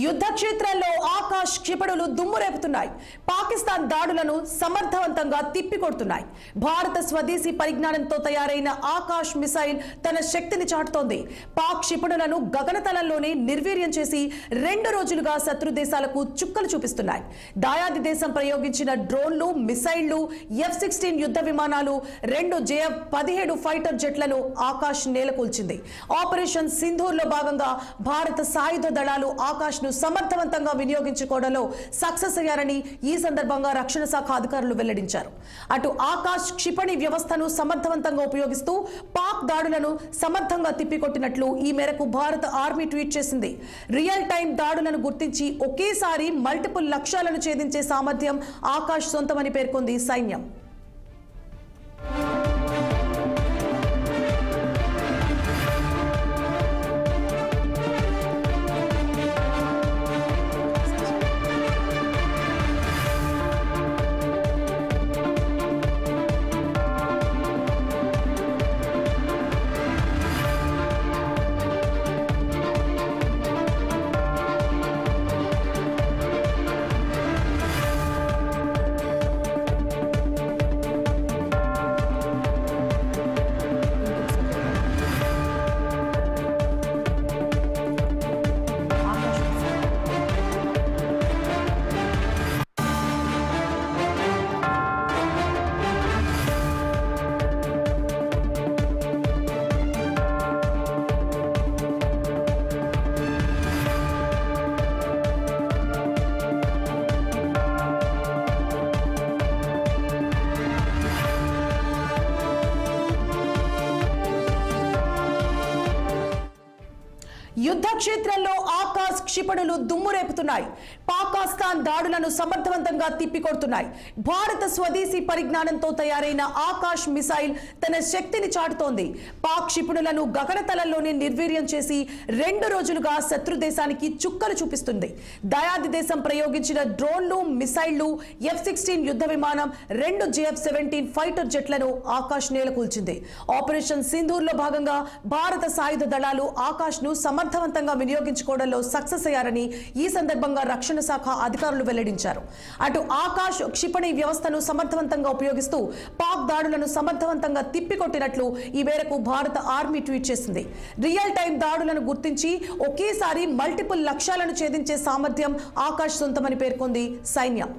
యుద్ధ క్షేత్రాల్లో ఆకాశ్ క్షిపణులు దుమ్మురేపుతున్నాయి. పాకిస్తాన్ దాడులను సమర్థవంతంగా తిప్పికొడుతున్నాయి. భారత స్వదేశీ పరిజ్ఞానంతో తయారైన ఆకాశ్ మిసైల్ తన శక్తిని చాటుతోంది. పాక్ క్షిపణులను గగనతలంలోనే నిర్వీర్యం చేసి 2 రోజులుగా శత్రు దేశాలకు చుక్కలు చూపిస్తున్నాయి. దాయాది దేశం ప్రయోగించిన డ్రోన్లు, మిసైళ్లు, F-16 యుద్ధ విమానాలు, 2 JF-17 ఫైటర్ జెట్లను ఆకాశ్ నేలకూల్చింది. ఆపరేషన్ సింధూర్లో భాగంగా భారత సాయుధ దళాలు ఆకాశ్ సమర్థవంతంగా వినియోగించుకోవడంలో సక్సెస్ అయ్యారని ఈ సందర్భంగా రక్షణ శాఖ అధికారులు వెల్లడించారు. అటు ఆకాశ్ క్షిపణి వ్యవస్థను సమర్థవంతంగా ఉపయోగిస్తూ పాక్ దాడులను సమర్థంగా తిప్పికొట్టినట్లు ఈ మేరకు భారత ఆర్మీ ట్వీట్ చేసింది. రియల్ టైం దాడులను గుర్తించి ఒకేసారి మల్టిపుల్ లక్ష్యాలను ఛేదించే సామర్థ్యం ఆకాశ్ సొంతమని పేర్కొంది సైన్యం. యుద్ధ క్షేత్రంలో ఆకాశ్ క్షిపణులు దుమ్మురేపుతున్నాయి. పాకిస్తాన్ దాడులను సమర్థవంతంగా తిప్పికొడుతున్నాయి. భారత స్వదేశీ పరిజ్ఞానంతో తయారైన ఆకాశ్ మిసైల్ తన శక్తిని చాటుతోంది. పాక్ క్షిపణులను గగనతలంలోనే నిర్వీర్యం చేసి 2 రోజులుగా శత్రు దేశానికి చుక్కలు చూపిస్తుంది. దయాది దేశం ప్రయోగించిన డ్రోన్లు, మిసైళ్లు, F-16 యుద్ధ విమానం, 2 JF-17 ఫైటర్ జెట్లను ఆకాశ్ నేలకూల్చింది. ఆపరేషన్ సింధూర్లో భాగంగా భారత సాయుధ దళాలు ఆకాశ్ ను సమర్థవంతంగా వినియోగించుకోవడంలో సక్సెస్ అయ్యారని ఈ సందర్భంగా రక్షణ శాఖ అధికారులు వెల్లడించారు. అటు ఆకాశ్ క్షిపణి వ్యవస్థను సమర్థవంతంగా ఉపయోగిస్తూ పాక్ దాడులను సమర్థవంతంగా తిప్పికొట్టినట్లు ఈ మేరకు భారత ఆర్మీ ట్వీట్ చేసింది. రియల్ టైం దాడులను గుర్తించి ఒకేసారి మల్టిపుల్ లక్ష్యాలను ఛేదించే సామర్థ్యం ఆకాశ్ సొంతమని పేర్కొంది సైన్యం.